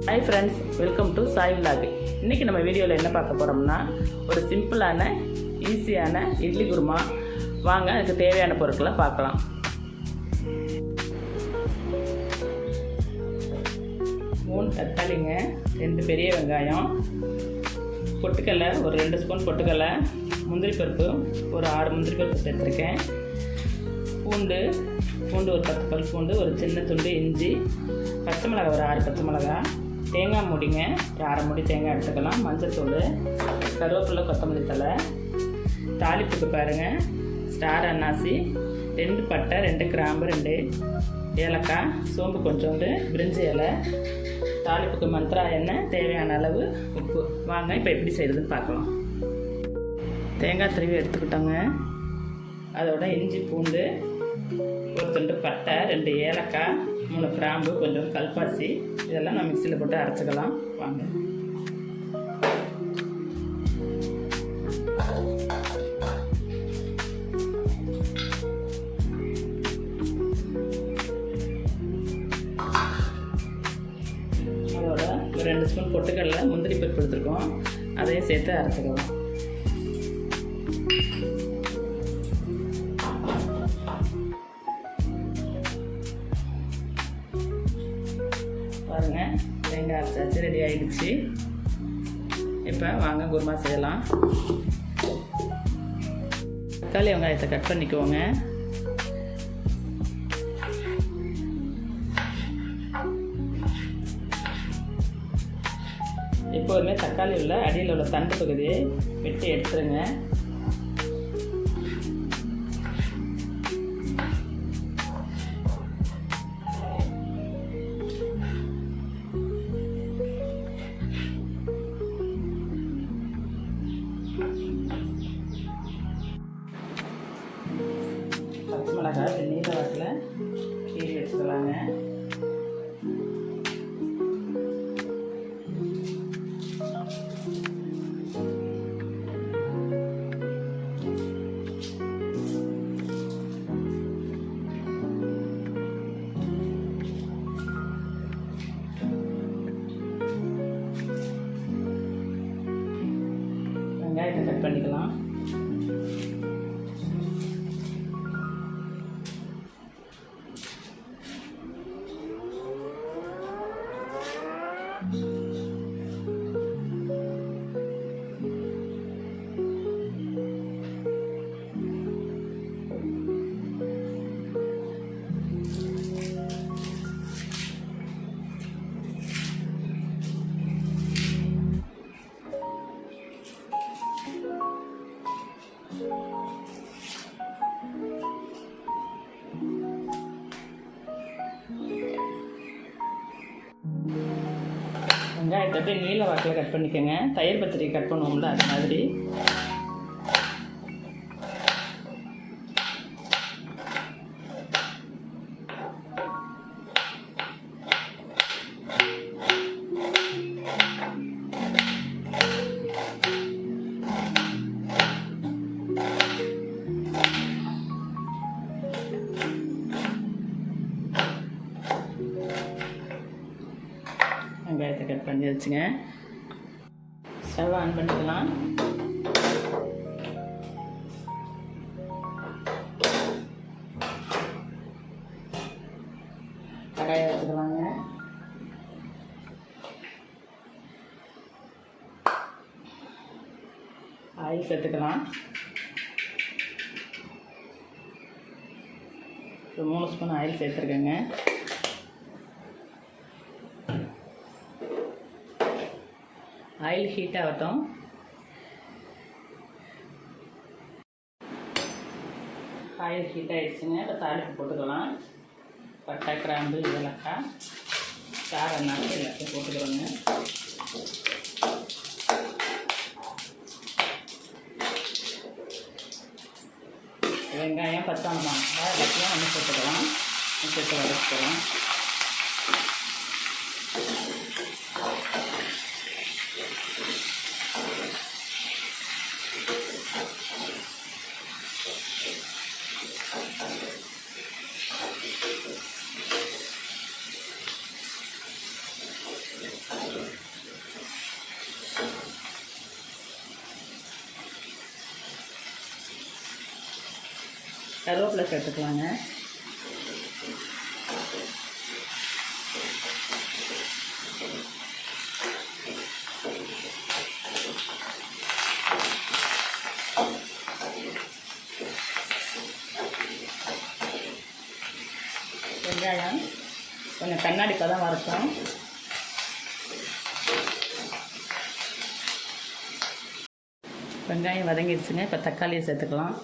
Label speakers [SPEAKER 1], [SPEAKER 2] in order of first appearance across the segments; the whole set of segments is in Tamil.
[SPEAKER 1] Hi friends, welcome to Sai vlog. இன்றைக்கி நம்ம வீடியோவில் என்ன பார்க்க போகிறோம்னா, ஒரு சிம்பிளான ஈஸியான இட்லி குருமா. வாங்க அதுக்கு தேவையான பொருட்களை பார்க்கலாம். மூணு தக்காளிங்க, 2 பெரிய வெங்காயம், பொட்டுக்கடலை ஒரு 2 ஸ்பூன் பொட்டுக்கடலை, முந்திரி பருப்பு ஒரு 6 முந்திரி பருப்பு சேர்த்துருக்கேன், பூண்டு ஒரு 10 பல் பூண்டு, ஒரு சின்ன துண்டு இஞ்சி, பச்சை மிளகாய் ஒரு 6 பச்சை மிளகாய், தேங்காய் மூடிங்க ஒரு 1/2 மூடி தேங்காய் எடுத்துக்கலாம், மஞ்சள்தூள், கருவேப்பிலை, கொத்தமல்லி தழை, தாளிப்புக்கு பாருங்கள் ஸ்டார் அன்னாசி, 2 பட்டை, 2 கிராம்பு, 2 ஏலக்காய், சோம்பு கொஞ்சோண்டு, பிரிஞ்சி இலை, தாளிப்புக்கு மந்த்ரா எண்ணெய், தேவையான அளவு உப்பு. வாங்க இப்போ எப்படி செய்கிறதுன்னு பார்க்கலாம். தேங்காய் துருவி எடுத்துக்கிட்டோங்க. அதோட இஞ்சி பூண்டு, ஒரு துண்டு பட்டை, 2 ஏலக்காய், 3 கிராம்பு, கொஞ்சம் கல்பாசி, இதெல்லாம் நான் மிக்சியில் போட்டு அரைச்சிக்கலாம். வாங்க. அதோட ஒரு 2 ஸ்பூன் பொட்டுக்கடலை, முந்திரி பருப்பு எடுத்துருக்கோம், அதையும் சேர்த்து அரைச்சிக்கலாம். பாருங்கள், தேங்காய் அரைச்சாச்சு, ரெடி ஆகிடுச்சு. இப்போ வாங்க குருமா செய்யலாம். தக்காளி வெங்காயத்தை கட் பண்ணிக்குவோங்க. எப்போதுமே தக்காளி உள்ள அடியில் உள்ள தண்டு பகுதியை வெட்டி எடுத்துருங்க. பச்சை மிளகாய் நீல வாட்டில் கீழே வச்சுக்கலாங்க. வெங்காயத்தை கட் பண்ணிக்கலாம். வெங்காயத்தை அப்படியே நீல வாக்கில் கட் பண்ணிக்கோங்க. தயிர் பச்சடி கட் பண்ணுவோம்ல அது மாதிரி. வெங்காயத்தை கட் பண்ணி வச்சுங்க. ஸ்டவ் ஆன் பண்ணிக்கலாம். கடாயை வச்சுக்கலாங்க. ஆயில் சேர்த்துக்கலாம். ஒரு 3 ஸ்பூன் ஆயில் சேர்த்துருக்கேங்க. ஆயில் ஹீட் ஆகட்டும். ஆயில் ஹீட் ஆகிடுச்சுங்க. இப்போ தாளிப்பு போட்டுக்கலாம். பட்டை, கிராம்பு, ஏலக்காய், ஸ்டார் அன்னாசி எல்லாத்தையும் போட்டுக்கிறோங்க. வெங்காயம், பச்சை மிளகாய் எல்லாத்தையும் ஒன்று போட்டுக்கலாம். சேர்த்து வதக்கிக்கலாம். கருவேப்பிலை சேர்த்துக்கலாங்க. வெங்காயம் கொஞ்சம் கண்ணாடி பதம் வரைக்கும். வெங்காயம் வதங்கிடுச்சுங்க. இப்போ தக்காளியை சேர்த்துக்கலாம்.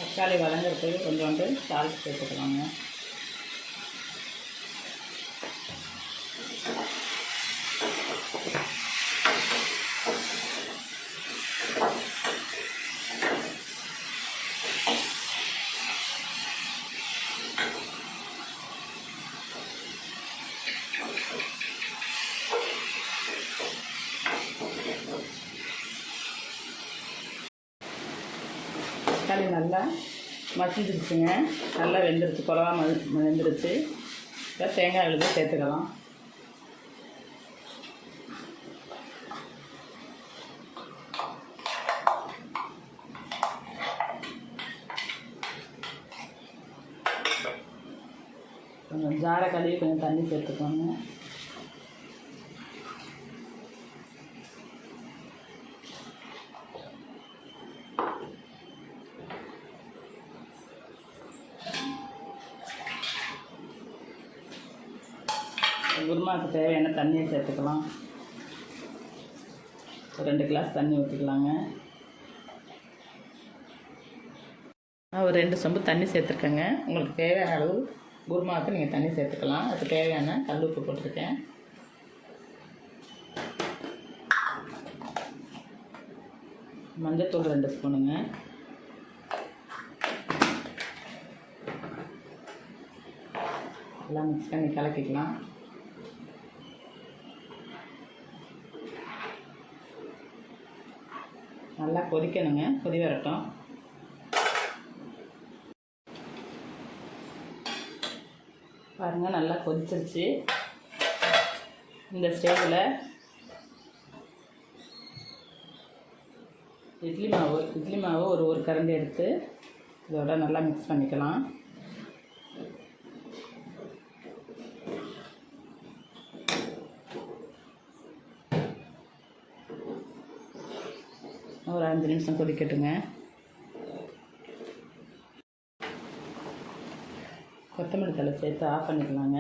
[SPEAKER 1] தக்காளி வதங்கிறதுக்கு கொஞ்சோண்டு சால்ட் சேர்த்துக்கலாங்க. தக்காளி நல்லா மசிஞ்சிருச்சுங்க. நல்லா வெந்துருச்சு, குழவா வெந்துருச்சு. இப்போ தேங்காய் விழுது சேர்த்துக்கலாம். கொஞ்சம் ஜாரை கழுவி கொஞ்சம் தண்ணி சேர்த்துக்கோங்க. குருமாவுக்கு தேவையான தண்ணியை சேர்த்துக்கலாம். 2 கிளாஸ் தண்ணி ஊற்றிக்கலாங்க. ஒரு 2 சொம்பு தண்ணி சேர்த்துருக்கேங்க. உங்களுக்கு தேவையான அளவு குருமாவுக்கு நீங்கள் தண்ணி சேர்த்துக்கலாம். அதுக்கு தேவையான கல் உப்பு போட்டிருக்கேன். மஞ்சத்தூள் 2 ஸ்பூனுங்க. எல்லாம் மிக்ஸ் பண்ணி கலக்கிக்கலாம். நல்லா கொதிக்கணுங்க. கொதி வரட்டும். பாருங்கள், நல்லா கொதிச்சிருச்சு. இந்த ஸ்டேஜில் இட்லி மாவு ஒரு கரண்டி எடுத்து இதோட நல்லா மிக்ஸ் பண்ணிக்கலாம். ஒரு 5 நிமிஷம் கொதிக்கட்டுங்க. கொத்தமல்லி தழை சேர்த்து ஆஃப் பண்ணிக்கலாங்க.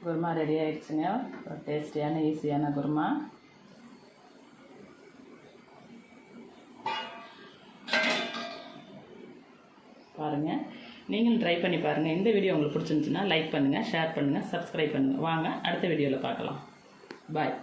[SPEAKER 1] குருமா ரெடி ஆகிடுச்சுங்க. ஒரு டேஸ்டியான ஈஸியான குருமா. பாருங்கள், நீங்களும் ட்ரை பண்ணி பாருங்கள். இந்த வீடியோ உங்களுக்கு பிடிச்சிருந்துச்சுன்னா லைக் பண்ணுங்கள், ஷேர் பண்ணுங்கள், சப்ஸ்கிரைப் பண்ணுங்கள். வாங்க அடுத்த வீடியோவில் பார்க்கலாம். பாய்.